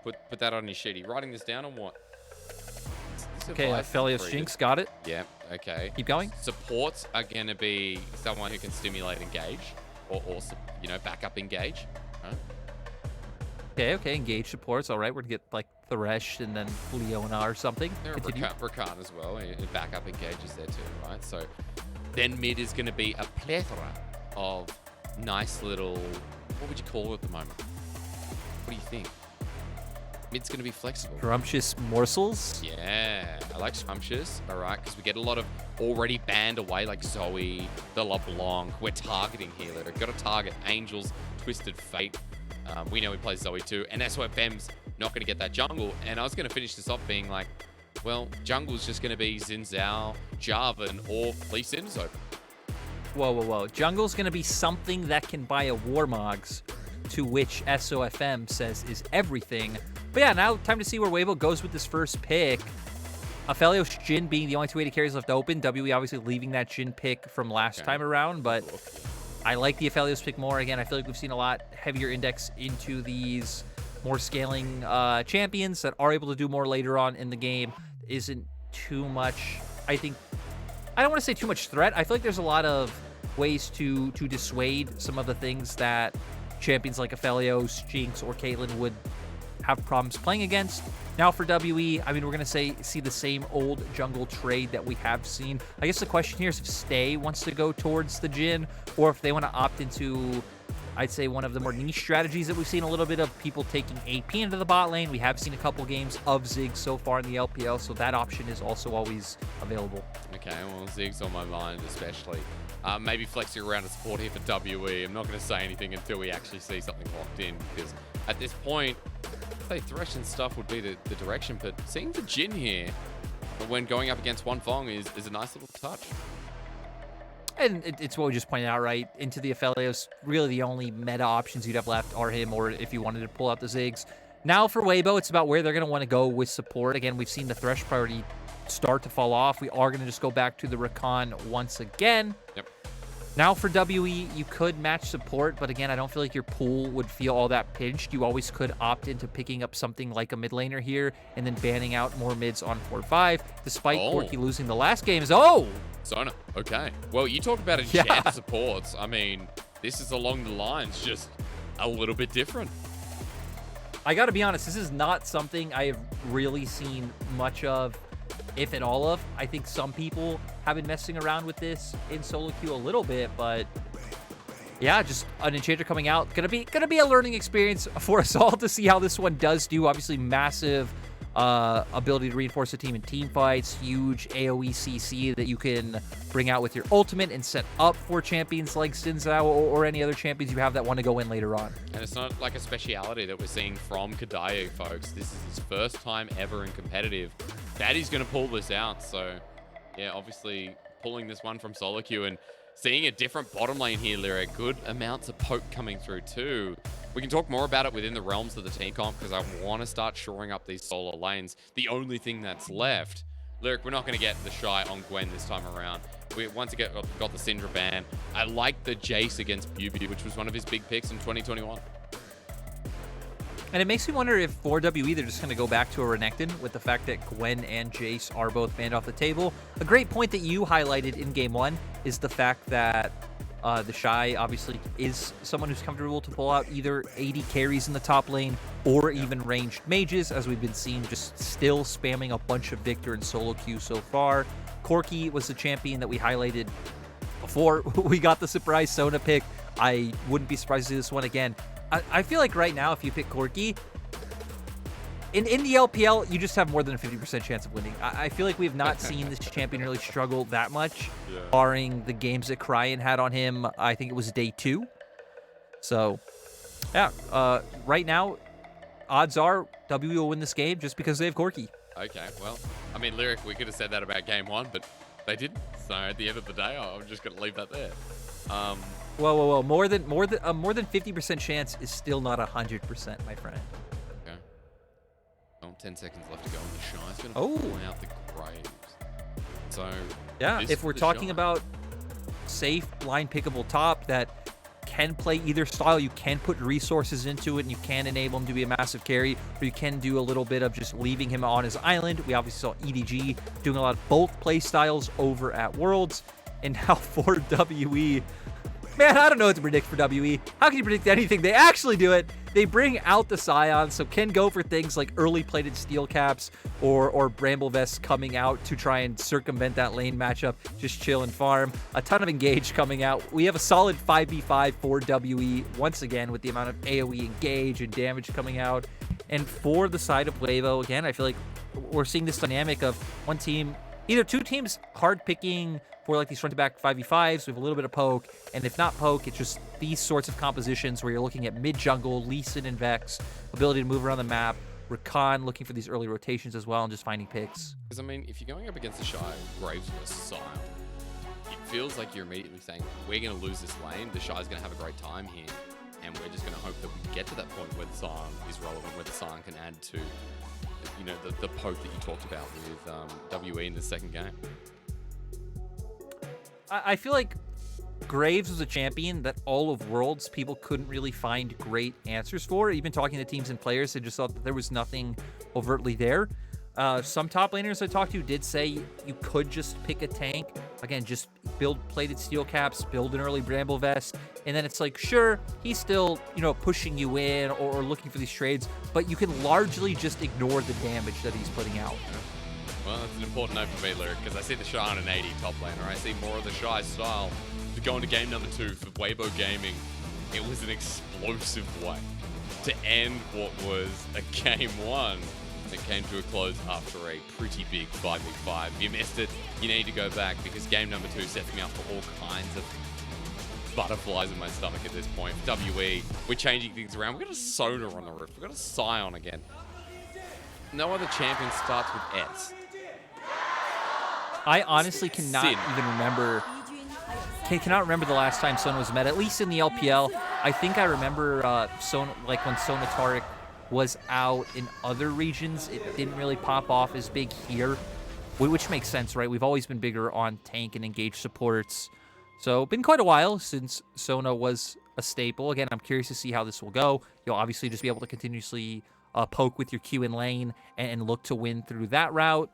Put that on your sheet. Are you writing this down or what? Okay, Aphelios Jinx, got it. Yeah, okay. Keep going. Supports are going to be someone who can stimulate engage or you know, backup engage. Right? Okay, engage supports. All right, we're going to get like Thresh and then Leona or something. There are Rakan as well. Backup engages there too, right? So then mid is going to be a plethora of nice little, what would you call it at the moment? What do you think? Mid's going to be flexible. Scrumptious morsels? Yeah, I like scrumptious, all right, because we get a lot of already banned away, like Zoe, the LeBlanc. We're targeting here, We've got to target Angels, Twisted Fate. We know he plays Zoe too, and SOFM's not going to get that jungle. And I was going to finish this off being like, well, jungle's just going to be Xin Zhao, Jarvan, or Lee Sin's open. Whoa. Jungle's going to be something that can buy a Warmogs, to which SOFM says is everything. But yeah, now time to see where Weibo goes with this first pick. Aphelios Jhin being the only two AD carries left open. WE obviously leaving that Jhin pick from last time around, but I like the Aphelios pick more. Again, I feel like we've seen a lot heavier index into these more scaling champions that are able to do more later on in the game. Isn't too much, I think, I don't want to say too much threat. I feel like there's a lot of ways to dissuade some of the things that champions like Aphelios, Jinx, or Caitlyn would have problems playing against. Now for WE, I mean, we're going to see the same old jungle trade that we have seen. I guess the question here is if Stay wants to go towards the Jhin, or if they want to opt into, I'd say, one of the more niche strategies that we've seen a little bit of, people taking AP into the bot lane. We have seen a couple games of Ziggs so far in the LPL, so that option is also always available. Okay, well, Ziggs on my mind especially. Maybe flexing around a support here for WE. I'm not going to say anything until we actually see something locked in, because at this point, I say Thresh and stuff would be the direction, but seeing the Jhin here, but when going up against one Fong is a nice little touch. And it's what we just pointed out, right? Into the Aphelios, really the only meta options you'd have left are him, or if you wanted to pull out the Ziggs. Now for Weibo, it's about where they're going to want to go with support. Again, we've seen the Thresh priority start to fall off. We are going to just go back to the Rakan once again. Yep. Now for WE, you could match support, but again, I don't feel like your pool would feel all that pinched. You always could opt into picking up something like a mid laner here and then banning out more mids on 4-5, despite Corki losing the last games. Zona, okay. Well, you talk about enchanted supports. I mean, this is along the lines, just a little bit different. I got to be honest, this is not something I have really seen much of, if at all of. I think some people have been messing around with this in solo queue a little bit, but yeah, just an enchanter coming out. Gonna be a learning experience for us all to see how this one does do. Obviously, massive ability to reinforce the team in team fights, huge AoE CC that you can bring out with your ultimate and set up for champions like Xin Zhao or any other champions you have that want to go in later on. And it's not like a speciality that we're seeing from Kadayu, folks. This is his first time ever in competitive that he's going to pull this out. So yeah, obviously pulling this one from solo queue and seeing a different bottom lane here, Lyric. Good amounts of poke coming through too. We can talk more about it within the realms of the team comp, because I want to start shoring up these solo lanes. The only thing that's left, Lyric, we're not going to get the Shy on Gwen this time around. Once again, got the Syndra ban. I like the Jace against Beauty, which was one of his big picks in 2021. And it makes me wonder if for WE, they're just going to go back to a Renekton with the fact that Gwen and Jace are both banned off the table. A great point that you highlighted in Game 1 is the fact that the Shy obviously is someone who's comfortable to pull out either AD carries in the top lane or even ranged mages, as we've been seeing just still spamming a bunch of Victor in solo queue so far. Corki was the champion that we highlighted before we got the surprise Sona pick. I wouldn't be surprised to see this one again. I feel like right now, if you pick Corki, in the LPL, you just have more than a 50% chance of winning. I feel like we have not seen this champion really struggle that much, barring the games that Cryan had on him. I think it was day 2. So, yeah, right now, odds are WE will win this game just because they have Corki. Okay, well, I mean, Lyric, we could have said that about Game 1, but they didn't. So at the end of the day, I'm just going to leave that there. Whoa. More than 50% chance is still not 100%, my friend. Okay. Well, 10 seconds left to go, and the Shy's going to pull out the Graves. So yeah, if we're talking about safe line pickable top that can play either style. You can put resources into it, and you can enable him to be a massive carry, or you can do a little bit of just leaving him on his island. We obviously saw EDG doing a lot of both play styles over at Worlds, and now for WE. Man, I don't know what to predict for WE. How can you predict anything? They actually do it. They bring out the Scions, so can go for things like early plated steel caps or Bramble Vests coming out to try and circumvent that lane matchup. Just chill and farm. A ton of engage coming out. We have a solid 5v5 for WE once again with the amount of AoE engage and damage coming out. And for the side of Weibo, again, I feel like we're seeing this dynamic of one team, either two teams hard picking for like these front-to-back 5v5s with a little bit of poke, and if not poke, it's just these sorts of compositions where you're looking at mid-jungle, Lee Sin and Vex, ability to move around the map, Rakan looking for these early rotations as well, and just finding picks. Because, I mean, if you're going up against the Shy, Graves versus Sion, it feels like you're immediately saying, we're going to lose this lane, the Shy's going to have a great time here, and we're just going to hope that we get to that point where the Sion is relevant, where the Sion can add to, you know, the poke that you talked about with WE in the second game. I feel like Graves was a champion that all of Worlds people couldn't really find great answers for. Even talking to teams and players, they just thought that there was nothing overtly there. Some top laners I talked to did say you could just pick a tank. Again, just build plated steel caps, build an early Bramble Vest, and then it's like, sure, he's still, you know, pushing you in or looking for these trades, but you can largely just ignore the damage that he's putting out. Well, that's an important note for me, Lyric, because I see the Shy on an 80 top laner. I see more of the Shy style. To go into game number 2 for Weibo Gaming, it was an explosive way to end what was a game 1 that came to a close after a pretty big 5v5. If you missed it, you need to go back, because game number 2 sets me up for all kinds of butterflies in my stomach at this point. WE, we're changing things around. We've got a Sona on the roof. We've got a Sion again. No other champion starts with S. I honestly cannot even remember. Cannot remember the last time Sona was met. At least in the LPL, I think I remember Sona, like when Sona Taric was out in other regions. It didn't really pop off as big here, which makes sense, right? We've always been bigger on tank and engaged supports, so been quite a while since Sona was a staple. Again, I'm curious to see how this will go. You'll obviously just be able to continuously poke with your Q in lane and look to win through that route.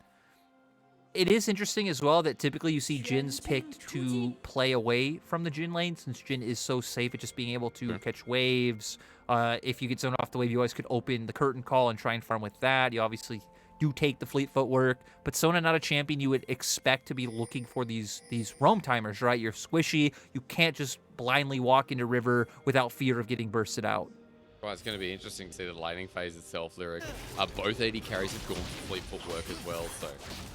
It is interesting as well that typically you see Jin's picked to play away from the Jin lane, since Jin is so safe at just being able to catch waves. If you get zoned off the wave, you always could open the curtain call and try and farm with that. You obviously do take the fleet footwork, but Sona not a champion you would expect to be looking for these roam timers, right? You're squishy. You can't just blindly walk into river without fear of getting bursted out. Well, it's going to be interesting to see the laning phase itself, Lyric. Both AD carries have gone for fleet footwork as well, so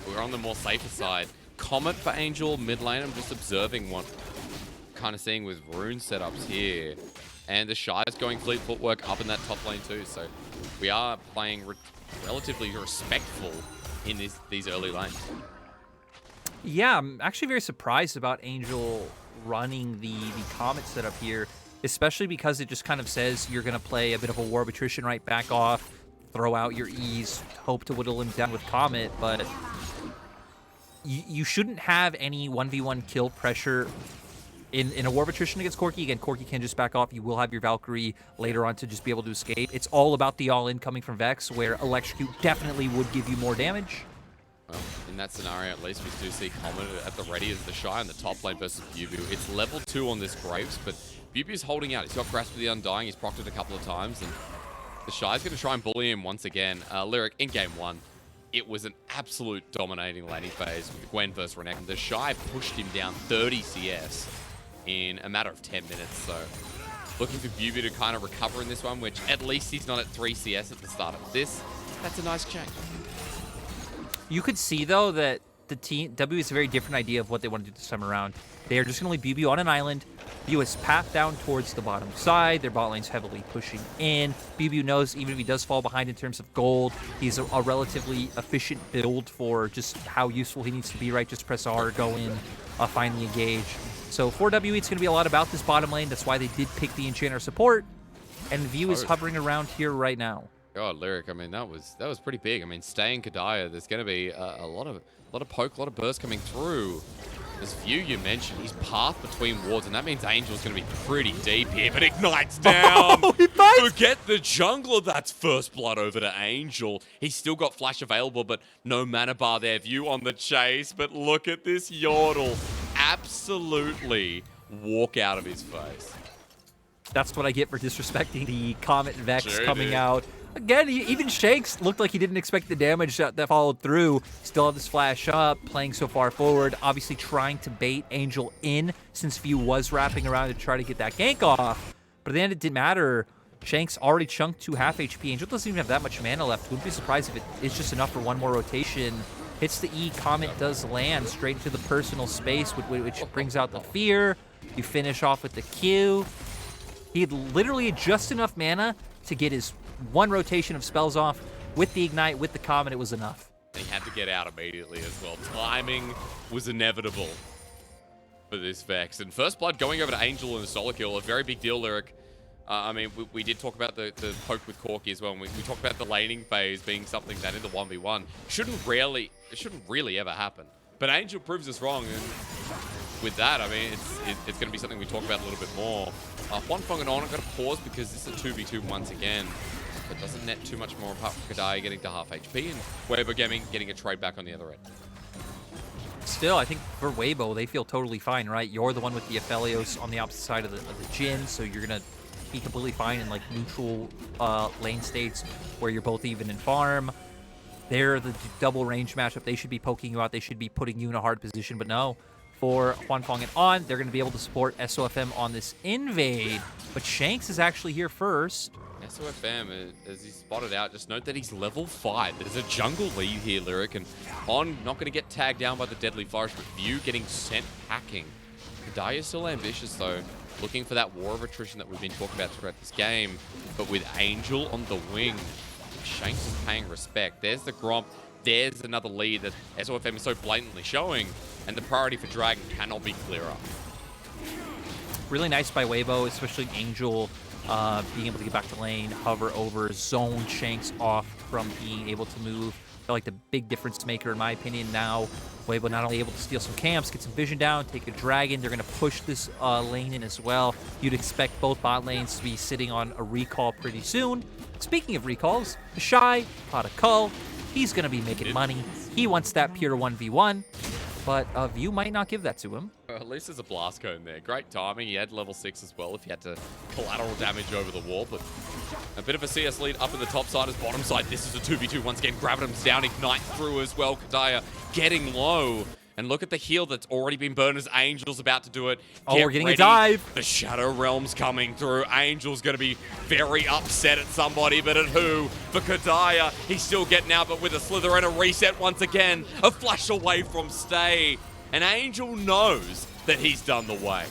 we're on the more safer side. Comet for Angel mid lane. I'm just observing what kind of seeing with rune setups here. And the Shy is going fleet footwork up in that top lane too, so we are playing relatively respectful in these early lanes. Yeah, I'm actually very surprised about Angel running the Comet setup here, especially because it just kind of says you're going to play a bit of a war of attrition, right? Back off, throw out your E's, hope to whittle him down with Comet, but you shouldn't have any 1v1 kill pressure in a war of attrition against Corki. Again, Corki can just back off. You will have your Valkyrie later on to just be able to escape. It's all about the all-in coming from Vex, where Electrocute definitely would give you more damage. Well, in that scenario, at least, we do see Comet at the ready as the Shy in the top lane versus Bubu. It's level 2 on this Graves, but Bubu's holding out. He's got Grasp of the Undying. He's procced it a couple of times, and the Shy's going to try and bully him once again. Lyric, in game 1, it was an absolute dominating laning phase with Gwen versus Renekton. The Shy pushed him down 30 CS in a matter of 10 minutes, so looking for Bubu to kind of recover in this one, which at least he's not at 3 CS at the start of this. That's a nice change. You could see, though, that the team, W is a very different idea of what they want to do this time around. They are just going to leave Bubu on an island. Bubu is path down towards the bottom side. Their bot lane's heavily pushing in. Bubu knows even if he does fall behind in terms of gold, he's a relatively efficient build for just how useful he needs to be, right? Just press R, go in, finally engage. So for WE, it's going to be a lot about this bottom lane. That's why they did pick the Enchanter support. And View is hovering around here right now. God, Lyric, I mean, that was pretty big. I mean, staying Kadaya, there's going to be a lot of poke, a lot of burst coming through. This view you mentioned, he's path between wards, and that means Angel's going to be pretty deep here, but Ignite's down. Oh, he bites. Forget the jungler. That's first blood over to Angel. He's still got flash available, but no mana bar there. View on the chase, but look at this Yordle. Absolutely walk out of his face. That's what I get for disrespecting the Comet Vex Sure, coming dude. out. Again, even Shanks looked like he didn't expect the damage that followed through. Still had this flash up, playing so far forward. Obviously trying to bait Angel in since View was wrapping around to try to get that gank off. But at the end, it didn't matter. Shanks already chunked to half HP. Angel doesn't even have that much mana left. Wouldn't be surprised if it is just enough for one more rotation. Hits the E, Comet does land straight into the personal space, which brings out the fear. You finish off with the Q. He had literally just enough mana to get his one rotation of spells off. With the Ignite, with the Comet, it was enough. He had to get out immediately as well. Timing was inevitable for this Vex. And first blood going over to Angel and a solo kill, a very big deal, Lyric. I mean, we did talk about the poke with Corki as well, and we talked about the laning phase being something that in the 1v1 shouldn't really ever happen. But Angel proves us wrong, and with that, I mean, it's going to be something we talk about a little bit more. Huanfeng and On, I'm going to pause because this is a 2v2 once again. It doesn't net too much more apart from Kadai getting to half HP and Weibo getting a trade back on the other end. Still, I think for Weibo, they feel totally fine, right? You're the one with the Aphelios on the opposite side of the Jhin, so you're going to be completely fine in like neutral lane states where you're both even in farm. They're the double range matchup. They should be poking you out. They should be putting you in a hard position, but no. For Huanfeng and On, they're going to be able to support SOFM on this invade, but Shanks is actually here first. SOFM, as he spotted out, just note that he's level 5. There's a jungle lead here, Lyric, and On not going to get tagged down by the Deadly Forest, but View getting sent packing. Kadai is still ambitious, though, looking for that war of attrition that we've been talking about throughout this game, but with Angel on the wing, Shanks is paying respect. There's the Gromp. There's another lead that SOFM is so blatantly showing, and the priority for Dragon cannot be clearer. Really nice by Weibo, especially Angel being able to get back to lane, hover over, zone Shanks off from being able to move. Felt like the big difference maker in my opinion now. Weibo not only able to steal some camps, get some vision down, take a dragon. They're going to push this lane in as well. You'd expect both bot lanes to be sitting on a recall pretty soon. Speaking of recalls, Shy, Pot of Cull, he's going to be making money. He wants that pure 1v1, but View might not give that to him. At least there's a blast cone there. Great timing. He had level 6 as well if he had to collateral damage over the wall, but a bit of a CS lead up in the top side as bottom side. This is a 2v2 once again. Gravitum's down, Ignite through as well. Kadaya getting low. And look at the heal that's already been burned as Angel's about to do it. Oh, Get we're getting ready. a dive. The Shadow Realm's coming through. Angel's going to be very upset at somebody, but at who? For Kadaya, he's still getting out, but with a slither and a reset once again. A flash away from stay. And Angel knows that he's done the way.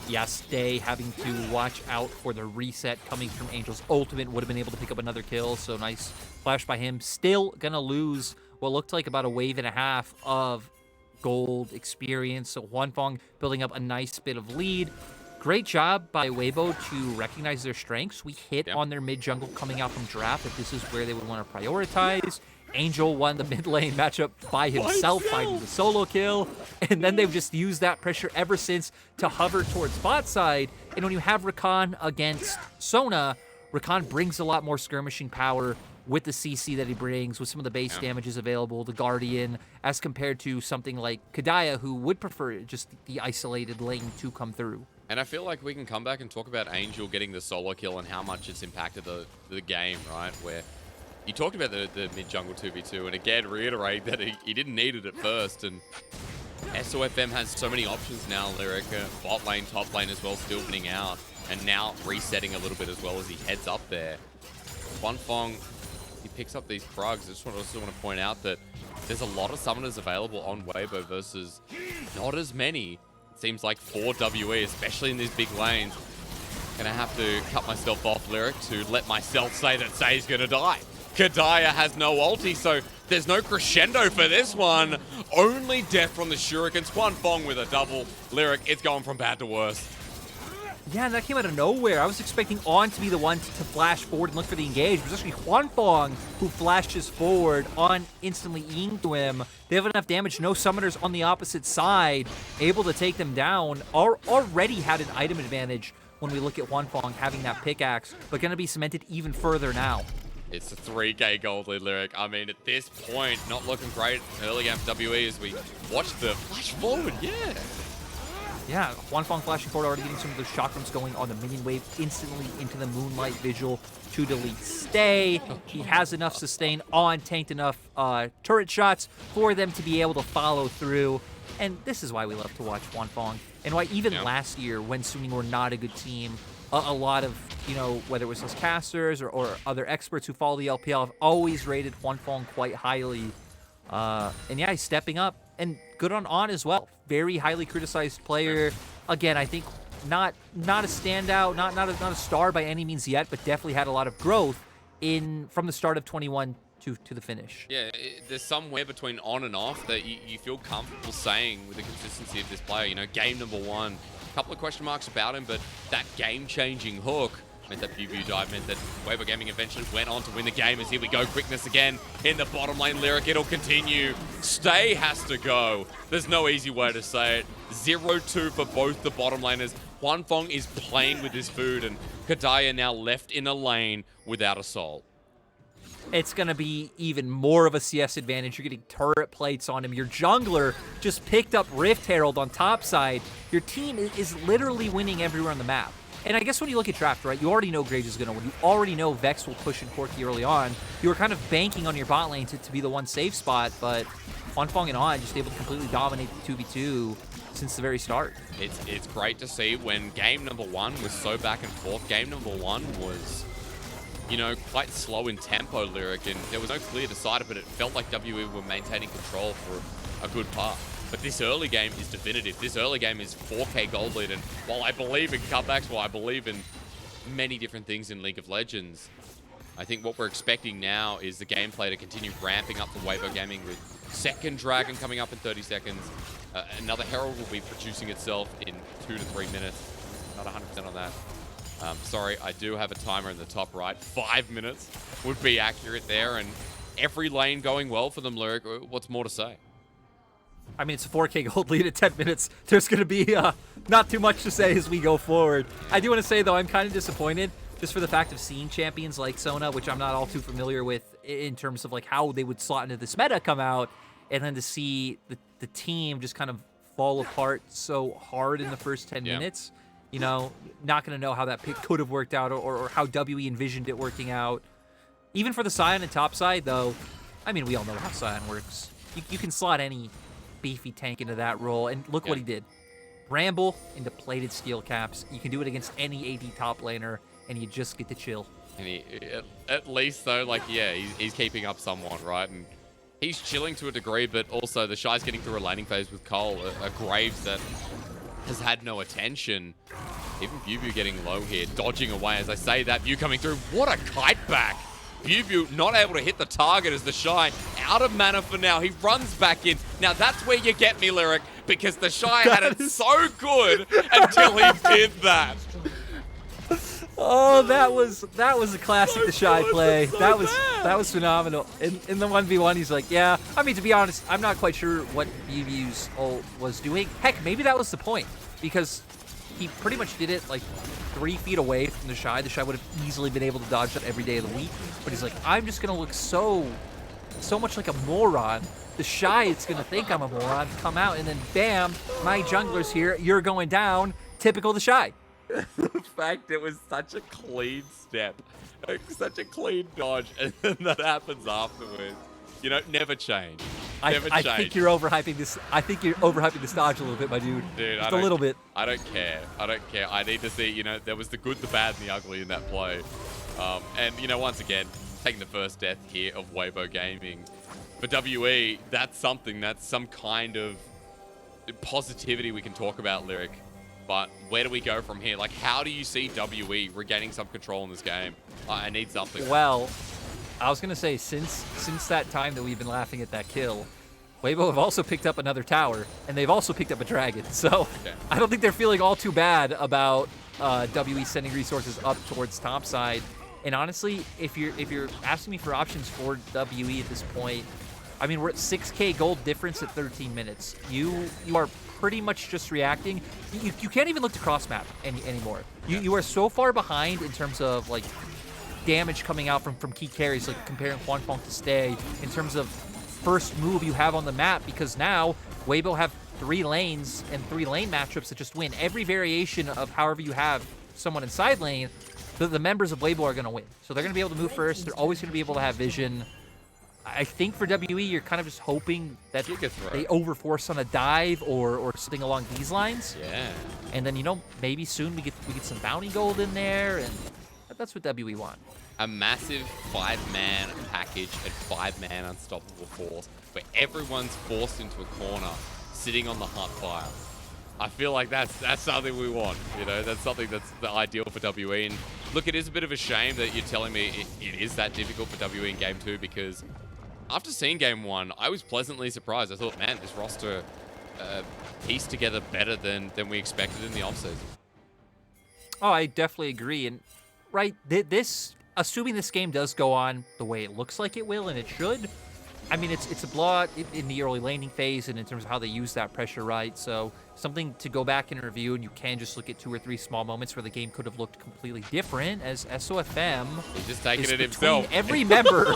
Yes, Day having to watch out for the reset coming from Angel's ultimate. Would have been able to pick up another kill, so nice flash by him. Still gonna lose what looked like about a wave and a half of gold experience. So Huanfeng building up a nice bit of lead. Great job by Weibo to recognize their strengths. We hit on their mid jungle coming out from draft that this is where they would want to prioritize. Angel won the mid lane matchup by himself, finding the solo kill. And then they've just used that pressure ever since to hover towards bot side. And when you have Rakan against Sona, Rakan brings a lot more skirmishing power with the CC that he brings, with some of the base damages available, the Guardian, as compared to something like Kadaya, who would prefer just the isolated lane to come through. And I feel like we can come back and talk about Angel getting the solo kill and how much it's impacted the game, right? Where you talked about the mid-jungle 2v2, and again, reiterate that he didn't need it at first, and SOFM has so many options now, Lyric. Bot lane, top lane as well, still winning out, and now resetting a little bit as well as he heads up there. Huanfeng, he picks up these prugs. I just want to point out that there's a lot of summoners available on Weibo versus not as many. It seems like 4 WE, especially in these big lanes. Gonna have to cut myself off, Lyric, to let myself say that Say's gonna die. Kadaya has no ulti, so there's no crescendo for this one. Only death from the shurikens. Huanfeng with a double. Lyric, it's going from bad to worse. Yeah, and that came out of nowhere. I was expecting On to be the one to flash forward and look for the engage. It was actually Huanfeng who flashes forward. On instantly into him. They have enough damage. No summoners on the opposite side. Able to take them down. Already had an item advantage when we look at Huanfeng having that pickaxe, but going to be cemented even further now. It's a 3K gold lead, Lyric. I mean, at this point, not looking great early game for WE as we watch the flash forward. Yeah. Yeah, Huanfeng flashing forward, already getting some of those chakrams going on the minion wave, instantly into the Moonlight Vigil to delete Stay. He has enough sustain on, tanked enough turret shots for them to be able to follow through. And this is why we love to watch Huanfeng, and why even last year, when Suning were not a good team, a lot of, you know, whether it was us casters or other experts who follow the LPL have always rated Huanfeng quite highly. And yeah, he's stepping up, and good on as well. Very highly criticized player. Again, I think not a standout, not a star by any means yet, but definitely had a lot of growth from the start of 21 to the finish. Yeah, there's somewhere between on and off that you feel comfortable saying with the consistency of this player. You know, game number 1, a couple of question marks about him, but that game-changing hook meant that View dive, meant that Weibo Gaming eventually went on to win the game. As here we go, quickness again in the bottom lane. Lyric, it'll continue. Stay has to go. There's no easy way to say it. 0-2 for both the bottom laners. Huanfeng is playing with his food, and Kadaya now left in a lane without a soul. It's going to be even more of a CS advantage. You're getting turret plates on him. Your jungler just picked up Rift Herald on top side. Your team is literally winning everywhere on the map. And I guess when you look at draft, right, you already know Graves is going to win. You already know Vex will push in Corki early on. You were kind of banking on your bot lane to be the one safe spot, but Huanfeng and On just able to completely dominate the 2v2 since the very start. It's great to see when game number 1 was so back and forth. Game number 1 was, you know, quite slow in tempo, Lyric, and there was no clear decider, but it felt like WE were maintaining control for a good part. But this early game is definitive. This early game is 4K gold lead, and while I believe in cutbacks, while I believe in many different things in League of Legends, I think what we're expecting now is the gameplay to continue ramping up for Weibo Gaming with second Dragon coming up in 30 seconds. Another Herald will be producing itself in 2 to 3 minutes. Not 100% on that. Sorry, I do have a timer in the top right. 5 minutes would be accurate there, and every lane going well for them, Lyric. What's more to say? I mean, it's a 4K gold lead at 10 minutes. There's going to be not too much to say as we go forward. I do want to say, though, I'm kind of disappointed just for the fact of seeing champions like Sona, which I'm not all too familiar with in terms of like how they would slot into this meta, come out, and then to see the team just kind of fall apart so hard in the first 10 minutes. You know, not going to know how that pick could have worked out or how WE envisioned it working out. Even for the Sion and top side, though, I mean, we all know how Sion works. You can slot any beefy tank into that role, and look what he did. Ramble into plated steel caps. You can do it against any AD top laner, and you just get to chill. And he, at least, though, like, yeah, he's keeping up somewhat, right? And he's chilling to a degree, but also the Shy's getting through a laning phase with Cole, a Graves that has had no attention. Even View getting low here, dodging away. As I say that, View coming through. What a kite back! View not able to hit the target as the Shy out of mana for now. He runs back in. Now that's where you get me, Lyric, because the Shy had it so good until he did that. Oh, that was a classic the Shy play. That was phenomenal. In the 1v1, he's like, yeah. I mean, to be honest, I'm not quite sure what View's ult was doing. Heck, maybe that was the point, because he pretty much did it like 3 feet away from the Shy. The Shy would have easily been able to dodge that every day of the week. But he's like, I'm just going to look so much like a moron. The Shy is going to think I'm a moron, come out, and then bam, my jungler's here. You're going down. Typical the Shy. The fact it was such a clean step, such a clean dodge, and then that happens afterwards. You know, never change. Never change. I think you're overhyping this. I think you're overhyping this dodge a little bit, my dude. Dude, just a little bit. I don't care. I don't care. I need to see. You know, there was the good, the bad, and the ugly in that play. And you know, once again, taking the first death here of Weibo Gaming for WE. That's something. That's some kind of positivity we can talk about, Lyric. But where do we go from here? Like, how do you see WE regaining some control in this game? I need something. Well, I was going to say, since that time that we've been laughing at that kill, Weibo have also picked up another tower, and they've also picked up a dragon. So I don't think they're feeling all too bad about WE sending resources up towards top side. And honestly, if you're asking me for options for WE at this point, I mean, we're at 6K gold difference at 13 minutes. You are pretty much just reacting. You can't even look to cross map anymore. You are so far behind in terms of like damage coming out from key carries, like comparing Hwanfeng to Stay, in terms of first move you have on the map, because now Weibo have 3 lanes and 3 lane matchups that just win. Every variation of however you have someone in side lane, the members of Weibo are going to win. So they're going to be able to move first. They're always going to be able to have vision. I think for WE, you're kind of just hoping that they overforce on a dive or something along these lines. Yeah. And then, you know, maybe soon we get some bounty gold in there, and that's what WE want. A massive 5-man package and 5-man unstoppable force where everyone's forced into a corner, sitting on the hot fire. I feel like that's something we want, you know, that's something that's the ideal for WE. And look, it is a bit of a shame that you're telling me it is that difficult for WE in Game 2, because after seeing Game 1, I was pleasantly surprised. I thought, man, this roster pieced together better than we expected in the offseason. Oh, I definitely agree. And right, assuming this game does go on the way it looks like it will, and it should, I mean, it's a blowout in the early laning phase and in terms of how they use that pressure, right? So something to go back and review, and you can just look at 2 or 3 small moments where the game could have looked completely different, as SOFM He's just taking is it between himself. every member.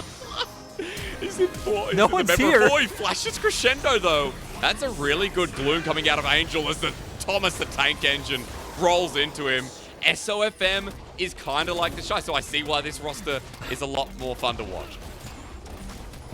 He's in 4. No one's here. He flashes crescendo, though. That's a really good gloom coming out of Angel as the Thomas the Tank Engine rolls into him. SOFM is kind of like the Shy, so I see why this roster is a lot more fun to watch.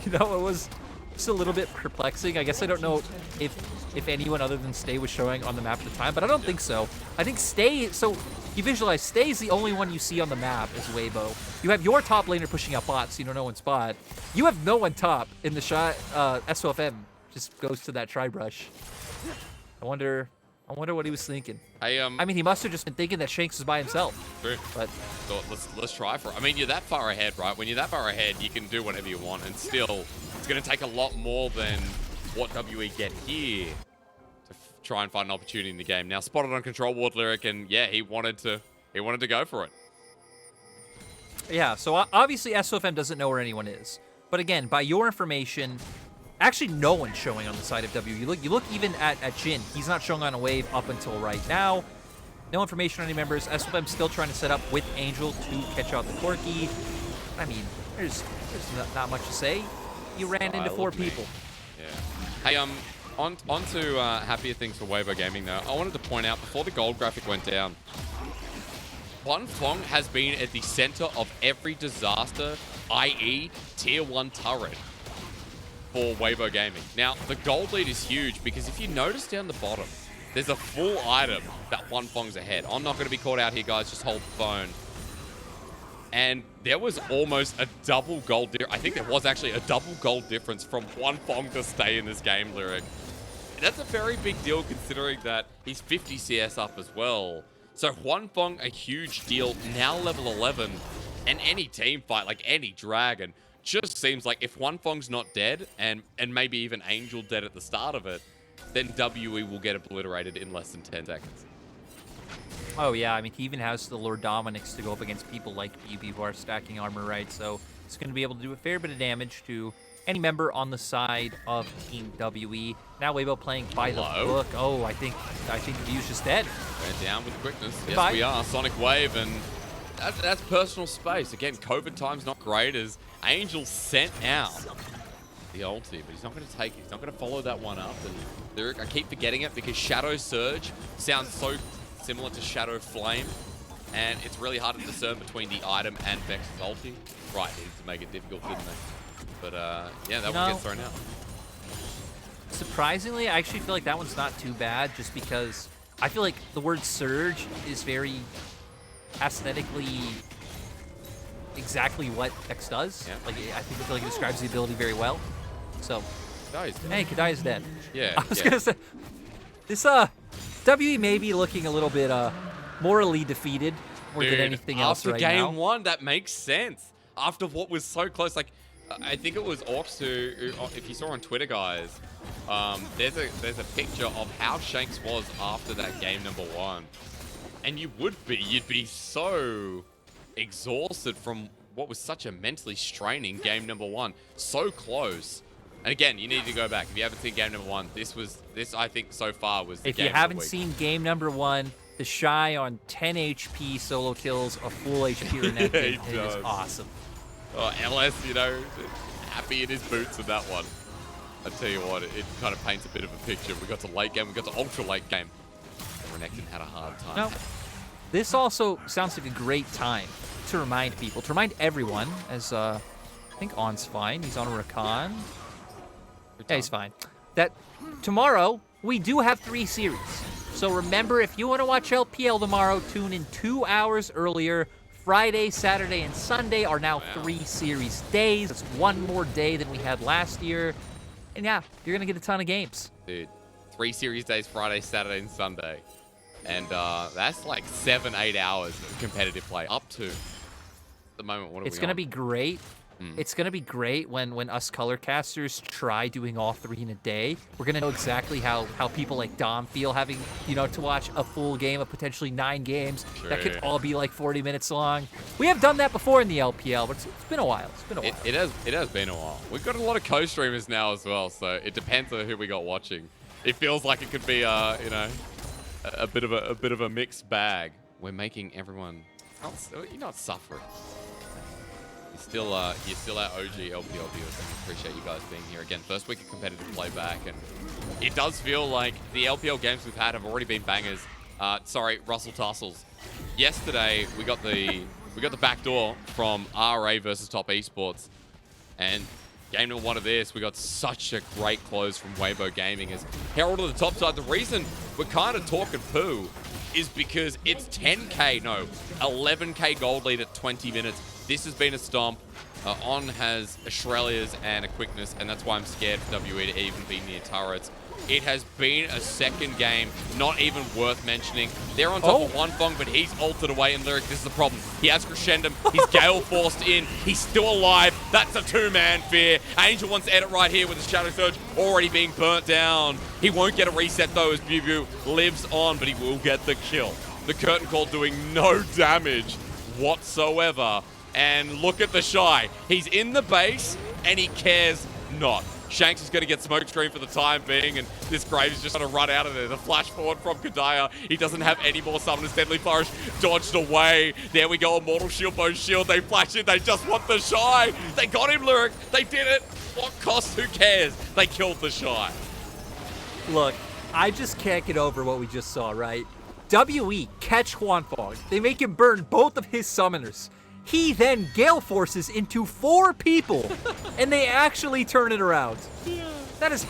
You know, it was just a little bit perplexing. I guess I don't know if anyone other than Stay was showing on the map at the time, but I don't think so. I think Stay, so you visualize Stay is the only one you see on the map is Weibo. You have your top laner pushing out bots, so you don't know one spot. You have no one top in the shot. SOFM just goes to that tri-brush. I wonder what he was thinking. Hey, I mean, he must have just been thinking that Shanks was by himself. True. But so let's try for it. I mean, you're that far ahead, right? When you're that far ahead, you can do whatever you want, and still, it's going to take a lot more than what WE get here to try and find an opportunity in the game. Now, spotted on control ward Lyric, and yeah, he wanted to go for it. yeah, so obviously SOFM doesn't know where anyone is. But again, by your information, actually no one's showing on the side of W. You look even at Jin. He's not showing on a wave up until right now. No information on any members. SOFM still trying to set up with Angel to catch out the Corki. I mean, there's not much to say. You ran into 4 people. Yeah. Hey, on to happier things for Weibo Gaming, though. I wanted to point out, before the gold graphic went down, Hwanfeng has been at the center of every disaster, i.e. tier 1 turret for Weibo Gaming. Now, the gold lead is huge because if you notice down the bottom, there's a full item that Hwanfeng's ahead. I'm not going to be caught out here, guys. Just hold the phone. And there was almost a double gold difference. I think there was actually a double gold difference from Hwanfeng to Stay in this game, Lyric. That's a very big deal considering that he's 50 CS up as well. So Hwanfeng, a huge deal, now level 11. And any team fight, like any dragon, just seems like if Hwanfeng's not dead, and maybe even Angel dead at the start of it, then WE will get obliterated in less than 10 seconds. Oh yeah, I mean, he even has the Lord Dominix to go up against people like BB who are stacking armor, right? So it's going to be able to do a fair bit of damage to any member on the side of Team WE. Now Weibo playing by the book. Oh, I think the view's just dead. We're down with quickness. Goodbye. Yes, we are. Sonic Wave, and that's personal space. Again, COVID time's not great as Angel sent out the ulti, but he's not going to take it. He's not going to follow that one up. And Lyric, I keep forgetting it because Shadow Surge sounds so similar to Shadow Flame, and it's really hard to discern between the item and Vex's ulti. Right, needed to make it difficult, didn't they? But yeah, that one gets thrown out. Surprisingly, I actually feel like that one's not too bad, just because I feel like the word surge is very aesthetically exactly what X does. Yeah. Like, I feel like it describes the ability very well. So, Kadai's dead. hey, Kadai's dead. Yeah. I was gonna say this WE may be looking a little bit morally defeated more than anything else right now. After game 1, that makes sense. After what was so close, like I think it was Orcs who, if you saw on Twitter, guys, there's a picture of how Shanks was after that game number 1. And you would be. You'd be so exhausted from what was such a mentally straining game number 1. So close. And again, you need to go back. If you haven't seen game number 1, this I think so far was the If game you of the haven't week. seen game number 1, the Shy on 10 HP solo kills, a full HP Renekton. He It is does. awesome. Oh, LS, you know, happy in his boots with that one. I tell you what, it kind of paints a bit of a picture. We got to late game, we got to ultra late game. And Renekton had a hard time. Now, this also sounds like a great time to remind people, to remind everyone, as I think On's fine. He's on a Rakan. Yeah, he's fine. That tomorrow, we do have 3 series. So remember, if you want to watch LPL tomorrow, tune in 2 hours earlier. Friday, Saturday, and Sunday are now 3 series days. It's 1 more day than we had last year. And yeah, you're going to get a ton of games. Dude, 3 series days, Friday, Saturday, and Sunday. And that's like 7-8 hours of competitive play. Up to. At the moment, what are we It's going to on? be great. It's going to be great when us color casters try doing all 3 in a day. We're going to know exactly how people like Dom feel having, to watch a full game of potentially 9 games that could all be like 40 minutes long. We have done that before in the LPL, but it's been a while. It's been a while. It has been a while. We've got a lot of co-streamers now as well, so it depends on who we got watching. It feels like it could be a bit of a mixed bag. We're making everyone you're not suffering. You're still our OG LPL viewers, and we appreciate you guys being here again. First week of competitive play back, and it does feel like the LPL games we've had have already been bangers. Sorry, Russell Tussles. Yesterday we got the back door from RA versus Top Esports, and game number 1 of this, we got such a great close from Weibo Gaming as Herald of the top side. The reason we're kind of talking poo is because it's 11k gold lead at 20 minutes. This has been a stomp. On has Australia's and a quickness, and that's why I'm scared for WE to even be near turrets. It has been a second game, not even worth mentioning. They're on top of Wanfeng, but he's ulted away, and Lyric, this is the problem. He has Crescendum, he's Gale forced in, he's still alive. That's a 2-man fear. Angel wants to edit right here with the Shadow Surge already being burnt down. He won't get a reset though as Bubu lives on, but he will get the kill. The Curtain Call doing no damage whatsoever. And look at the Shy. He's in the base, and he cares not. Shanks is going to get smoke screen for the time being, and this Graves is just going to run out of there. The flash forward from Kadaya. He doesn't have any more summoners. Deadly Flourish dodged away. There we go. Immortal Shield, Bone Shield. They flash in. They just want the Shy. They got him, Lyric. They did it. What cost? Who cares? They killed the Shy. Look, I just can't get over what we just saw, right? WE catch Wanfeng. They make him burn both of his summoners. He then gale forces into 4 people, and they actually turn it around. Yeah. That is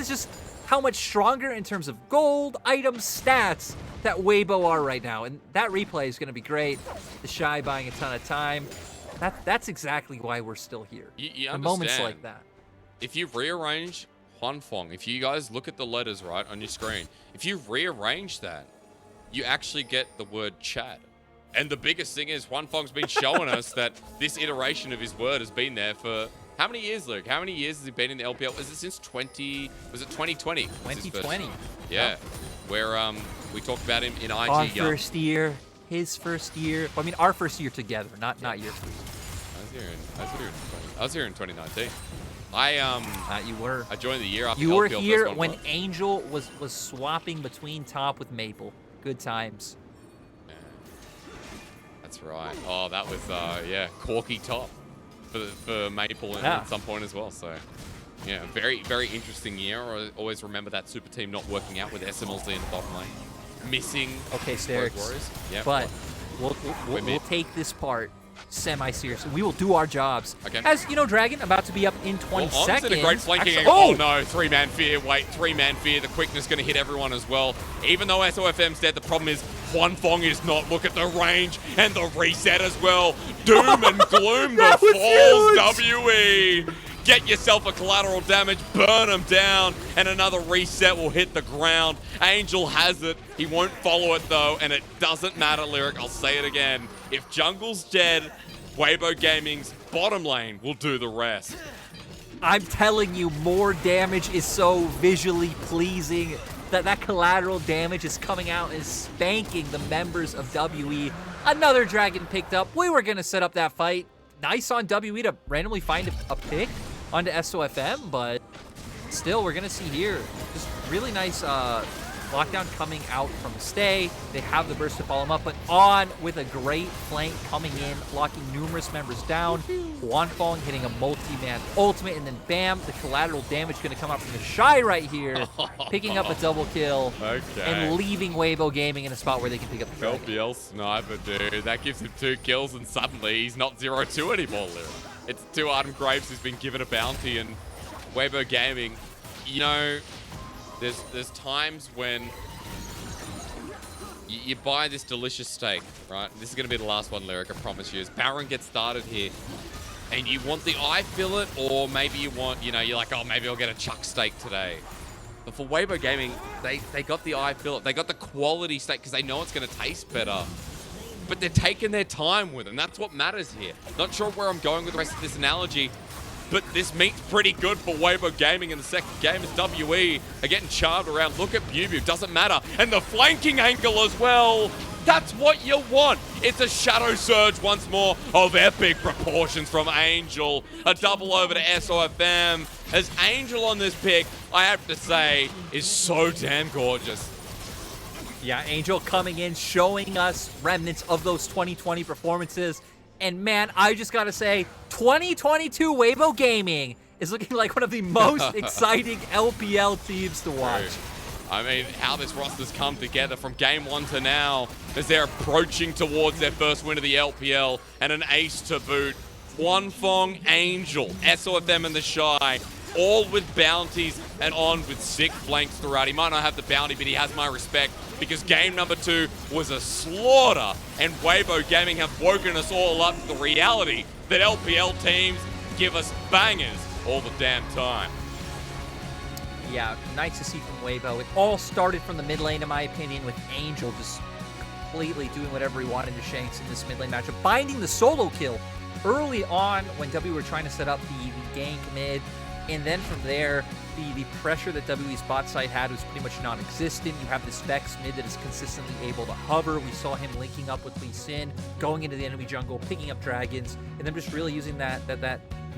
just how much stronger in terms of gold, items, stats that Weibo are right now. And that replay is going to be great. The Shy buying a ton of time. That's exactly why we're still here. You the moments like that. If you rearrange Wanfeng, if you guys look at the letters right on your screen, if you rearrange that, you actually get the word Chad. And the biggest thing is, Wanfeng's been showing us that this iteration of his word has been there for how many years, Luke? How many years has he been in the LPL? Is it since 2020? 2020. Yeah. Where we talked about him in IG. Our first year, his first year. Well, I mean, our first year together, not your first. I was here in 2019. You were. I joined the year after You LPL were first here won when one. Angel was swapping between top with Maple. Good times. That's right. Oh, that was, Corky top for Maple at some point as well. So, yeah, very, very interesting year. I always remember that super team not working out with SMLZ in the bottom lane. Missing Sterix. Warriors. Yeah, but we'll take this part semi-seriously. We will do our jobs. Okay. As, Dragon, about to be up in 20 seconds. In a great flanking angle. Oh no, 3-man fear. Wait, 3-man fear. The quickness going to hit everyone as well. Even though SOFM's dead, the problem is Wanfeng is not. Look at the range and the reset as well. Doom and gloom befalls WE. Get yourself a collateral damage, burn him down, and another reset will hit the ground. Angel has it. He won't follow it though, and it doesn't matter, Lyric. I'll say it again. If jungle's dead, Weibo Gaming's bottom lane will do the rest. I'm telling you, more damage is so visually pleasing. that collateral damage is coming out and is spanking the members of WE. Another dragon picked up. We were going to set up that fight. Nice on WE to randomly find a pick onto SOFM, but still, we're going to see here just really nice lockdown coming out from Stay. They have the burst to follow him up, but on with a great flank coming in, locking numerous members down. Wanfong hitting a multi-man ultimate, and then bam, the collateral damage going to come out from the Shy right here, picking up a double kill, and leaving Weibo Gaming in a spot where they can pick up the dragon. LPL sniper, dude. That gives him 2 kills, and suddenly he's not 0-2 anymore, Lyric. It's 2 Artem Graves who's been given a bounty, and Weibo Gaming, you know, there's times when you buy this delicious steak, right? This is going to be the last one, Lyric, I promise you. As Baron gets started here, and you want the eye fillet, or maybe you want, you know, you're like, oh, maybe I'll get a chuck steak today. But for Weibo Gaming, they got the eye fillet. They got the quality steak because they know it's going to taste better. But they're taking their time with it, and that's what matters here. Not sure where I'm going with the rest of this analogy, but this meat's pretty good for Weibo Gaming in the second game as WE are getting charmed around. Look at Bubu, doesn't matter. And the flanking angle as well. That's what you want. It's a Shadow Surge once more of epic proportions from Angel. A double over to SOFM. As Angel on this pick, I have to say, is so damn gorgeous. Yeah, Angel coming in, showing us remnants of those 2020 performances. And man, I just gotta say, 2022 Weibo Gaming is looking like one of the most exciting LPL teams to watch. I mean, how this roster's come together from game 1 to now as they're approaching towards their first win of the LPL and an ace to boot. Wanfong, Angel, SOFM and the Shy, all with bounties and on with sick flanks throughout. He might not have the bounty, but he has my respect because game number 2 was a slaughter, and Weibo Gaming have woken us all up to the reality that LPL teams give us bangers all the damn time. Yeah, nice to see from Weibo. It all started from the mid lane, in my opinion, with Angel just completely doing whatever he wanted to Shanks in this mid lane matchup, finding the solo kill early on when W were trying to set up the gank mid. And then from there, the pressure that WE's bot side had was pretty much non-existent. You have this Vex mid that is consistently able to hover. We saw him linking up with Lee Sin, going into the enemy jungle, picking up dragons, and then just really using that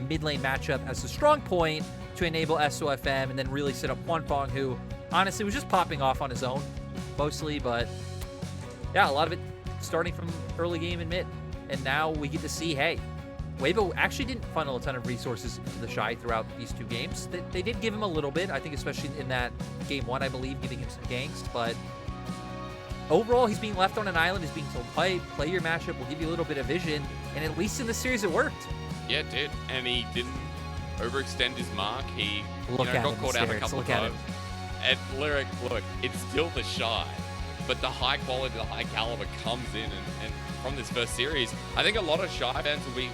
mid lane matchup as a strong point to enable SOFM and then really set up Wanfong, who honestly was just popping off on his own mostly. But yeah, a lot of it starting from early game and mid. And now we get to see, hey, Weibo actually didn't funnel a ton of resources into the Shy throughout these 2 games. They did give him a little bit, I think, especially in that game 1, I believe, giving him some ganks. But overall, he's being left on an island. He's being told, play your matchup. We'll give you a little bit of vision. And at least in this series, it worked. Yeah, it did. And he didn't overextend his mark. He got caught out a couple of times. And Lyric, look, it's still the Shy, but the high quality, the high caliber comes in, and from this first series, I think a lot of Shy fans will be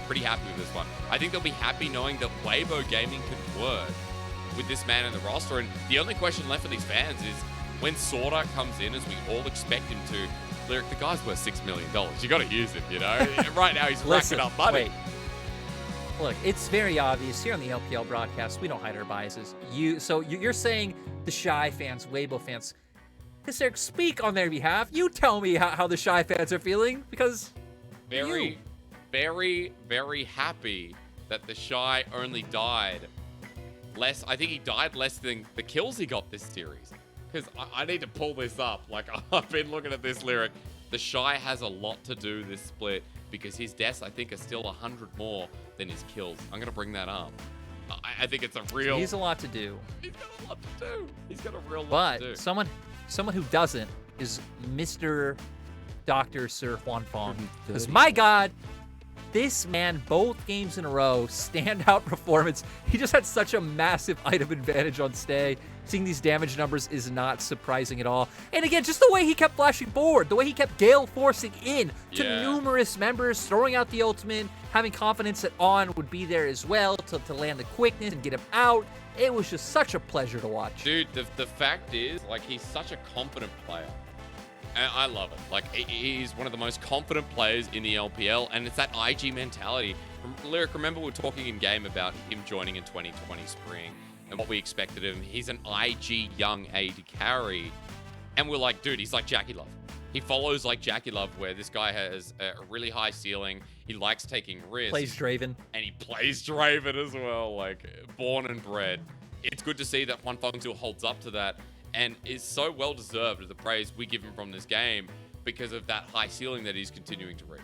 pretty happy with this one. I think they'll be happy knowing that Weibo Gaming could work with this man in the roster. And the only question left for these fans is when Sorta comes in, as we all expect him to, Lyric, the guy's worth $6 million. You got to use him, you know? Right now, he's racking up money. Wait. Look, it's very obvious here on the LPL broadcast. We don't hide our biases. So you're saying the Shy fans, Weibo fans, Eric, speak on their behalf. You tell me how the Shy fans are feeling, because very, very happy that the Shy only died less. I think he died less than the kills he got this series. Because I need to pull this up. Like, I've been looking at this, Lyric. The Shy has a lot to do this split because his deaths, I think, are still 100 more than his kills. I'm going to bring that up. I think it's a real... He's a lot to do. He's got a lot to do. He's got a real lot but to do. Someone who doesn't is Mr. Dr. Sir Wanfong. Because, my God, this man, both games in a row, standout performance. He just had such a massive item advantage on Stay. Seeing these damage numbers is not surprising at all. And again, just the way he kept flashing forward, the way he kept Gale forcing in to numerous members, throwing out the ultimate, having confidence that On would be there as well to land the quickness and get him out. It was just such a pleasure to watch. Dude, the fact is, like, he's such a confident player. And I love it. Like, he's one of the most confident players in the LPL, and it's that IG mentality. Lyric, remember we were talking in game about him joining in 2020 spring. and what we expected of him. He's an IG young AD carry. And we're like, dude, he's like Jackie Love. He follows like Jackie Love, where this guy has a really high ceiling. He likes taking risks. Plays Draven. And he plays Draven as well, like born and bred. It's good to see that Hwanfeng still holds up to that and is so well deserved of the praise we give him from this game because of that high ceiling that he's continuing to reach.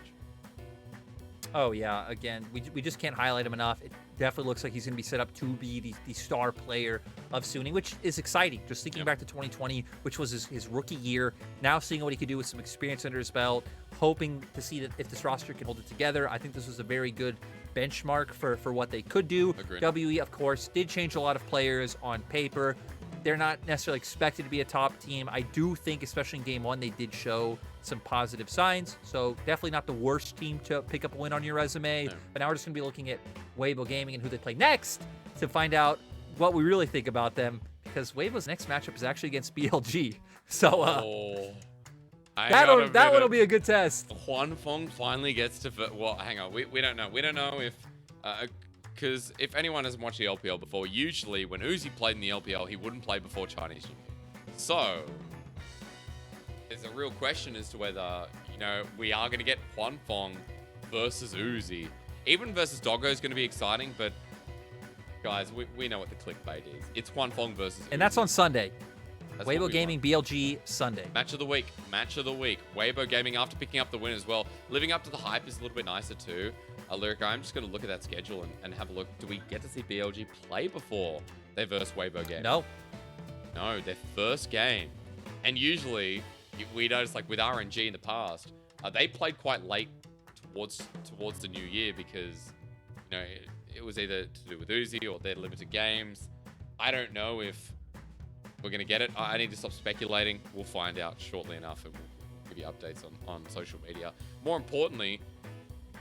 Oh, yeah. Again, we just can't highlight him enough. It definitely looks like he's going to be set up to be the star player of Suning, which is exciting. Just thinking back to 2020, which was his rookie year. Now seeing what he could do with some experience under his belt, hoping to see that if this roster can hold it together. I think this was a very good benchmark for what they could do. Agreed. WE, of course, did change a lot of players on paper. They're not necessarily expected to be a top team. I do think, especially in Game 1, they did show some positive signs. So definitely not the worst team to pick up a win on your resume. No. But now we're just going to be looking at Weibo Gaming and who they play next to find out what we really think about them. Because Weibo's next matchup is actually against BLG. So that one will be a good test. Hwanfeng finally gets to... Well, hang on. We don't know. We don't know if... Because if anyone hasn't watched the LPL before, usually when Uzi played in the LPL, he wouldn't play before Chinese New Year. So, there's a real question as to whether, we are going to get Hwanfeng versus Uzi. Even versus Doggo is going to be exciting, but guys, we know what the clickbait is. It's Hwanfeng versus Uzi. And that's on Sunday. That's what Weibo we Gaming, want. BLG, Sunday. Match of the week. Match of the week. Weibo Gaming, after picking up the win as well. Living up to the hype is a little bit nicer too. Lyric, I'm just going to look at that schedule and have a look. Do we get to see BLG play before they verse Weibo Gaming? No. No, their first game. And usually, we noticed like with RNG in the past, they played quite late towards the new year because, it was either to do with Uzi or their limited games. I don't know if we're going to get it. I need to stop speculating. We'll find out shortly enough and we'll give you updates on social media. More importantly,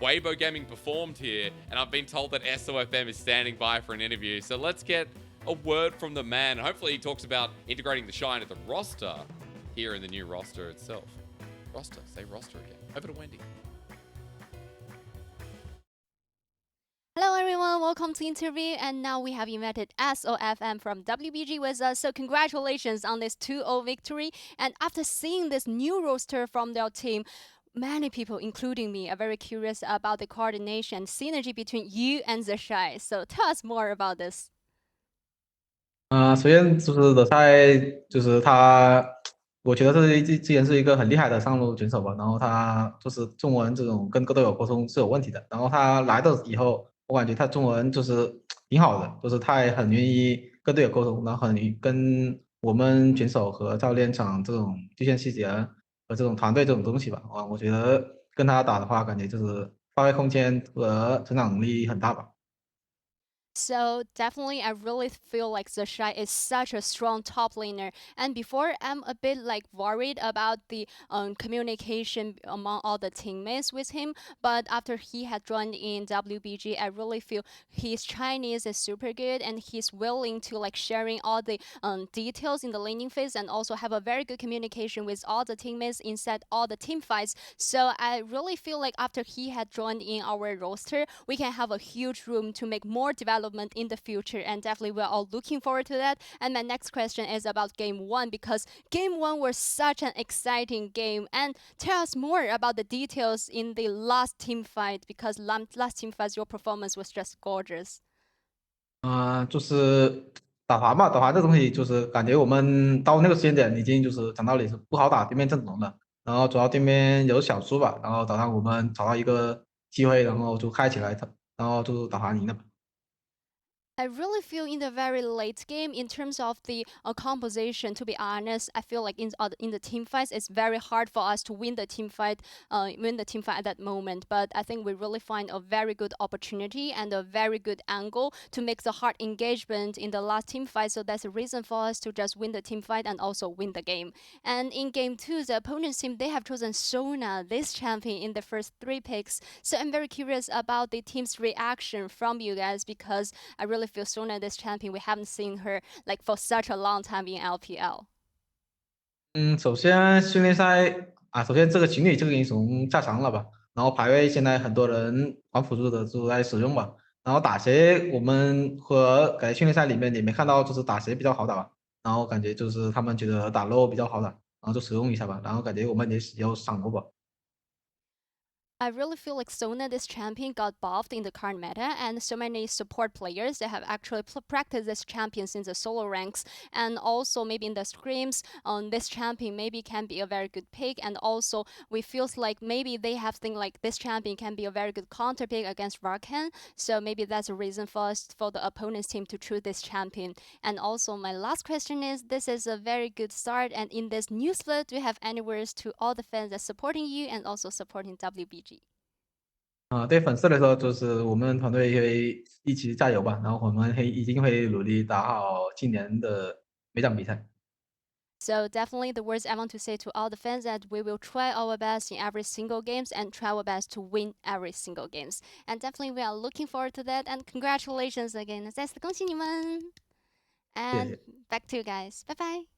Weibo Gaming performed here, and I've been told that SOFM is standing by for an interview. So let's get a word from the man. Hopefully he talks about integrating the Shine at the roster here in the new roster itself. Roster. Say roster again. Over to Wendy. Hello everyone, welcome to interview, and now we have invited SOFM from WBG with us. So congratulations on this 2-0 victory. And after seeing this new roster from their team, many people, including me, are very curious about the coordination and synergy between you and The Shy. So tell us more about this. 首先就是的赛，就是他，我觉得之前是一个很厉害的上路选手吧。然后他就是中文这种跟各队友沟通是有问题的。然后他来的以后，我感觉他中文就是挺好的，就是他也很愿意跟队友沟通，然后很跟我们选手和教练场这种局限细节和这种团队这种东西吧。我觉得跟他打的话，感觉就是发挥空间和成长能力很大吧。 So definitely, I really feel like The Shy is such a strong top laner. And before, I'm a bit like worried about the communication among all the teammates with him. But after he had joined in WBG, I really feel his Chinese is super good, and he's willing to like sharing all the details in the laning phase, and also have a very good communication with all the teammates inside all the team fights. So I really feel like after he had joined in our roster, we can have a huge room to make more development in the future, and definitely we're all looking forward to that. And my next question is about Game 1, because Game 1 was such an exciting game. And tell us more about the details in the last team fight, because last team fight, your performance was just gorgeous. 就是打团吧，打团这东西就是感觉我们到那个时间点已经就是讲道理是不好打对面阵容了，然后主要对面有小输吧，然后打团我们找到一个机会，然后就开起来，然后就打团赢了。 I really feel in the very late game, in terms of the composition, to be honest, I feel like in the team fights, it's very hard for us to win the team fight at that moment. But I think we really find a very good opportunity and a very good angle to make the hard engagement in the last team fight. So that's a reason for us to just win the team fight and also win the game. And in Game 2, the opponent's team, they have chosen Sona, this champion, in the first 3 picks. So I'm very curious about the team's reaction from you guys, because I really feel Sona, this champion, we haven't seen her like for such a long time in LPL. 首先训练赛首先这个情侣这个英雄下场了吧，然后排位现在很多人玩辅助的都在使用吧，然后打谁我们和感觉训练赛里面也没看到就是打谁比较好打吧，然后感觉就是他们觉得打 low 比较好打，然后就使用一下吧，然后感觉我们也有赏过吧。I really feel like Sona, this champion, got buffed in the current meta, and so many support players that have actually practiced this champion since the solo ranks, and also maybe in the scrims, this champion maybe can be a very good pick, and also we feels like maybe they have think like this champion can be a very good counter pick against Rakan, so maybe that's a reason for us for the opponent's team to choose this champion. And also my last question is, this is a very good start, and in this new split, do you have any words to all the fans that supporting you and also supporting WBG? 对粉丝来说，就是我们团队会一起加油吧，然后我们一定会努力打好今年的每场比赛。So definitely the words I want to say to all the fans that we will try our best in every single games and try our best to win every single games. And definitely we are looking forward to that and congratulations again. 再次恭喜你们 谢 And 谢。back to you guys. Bye bye.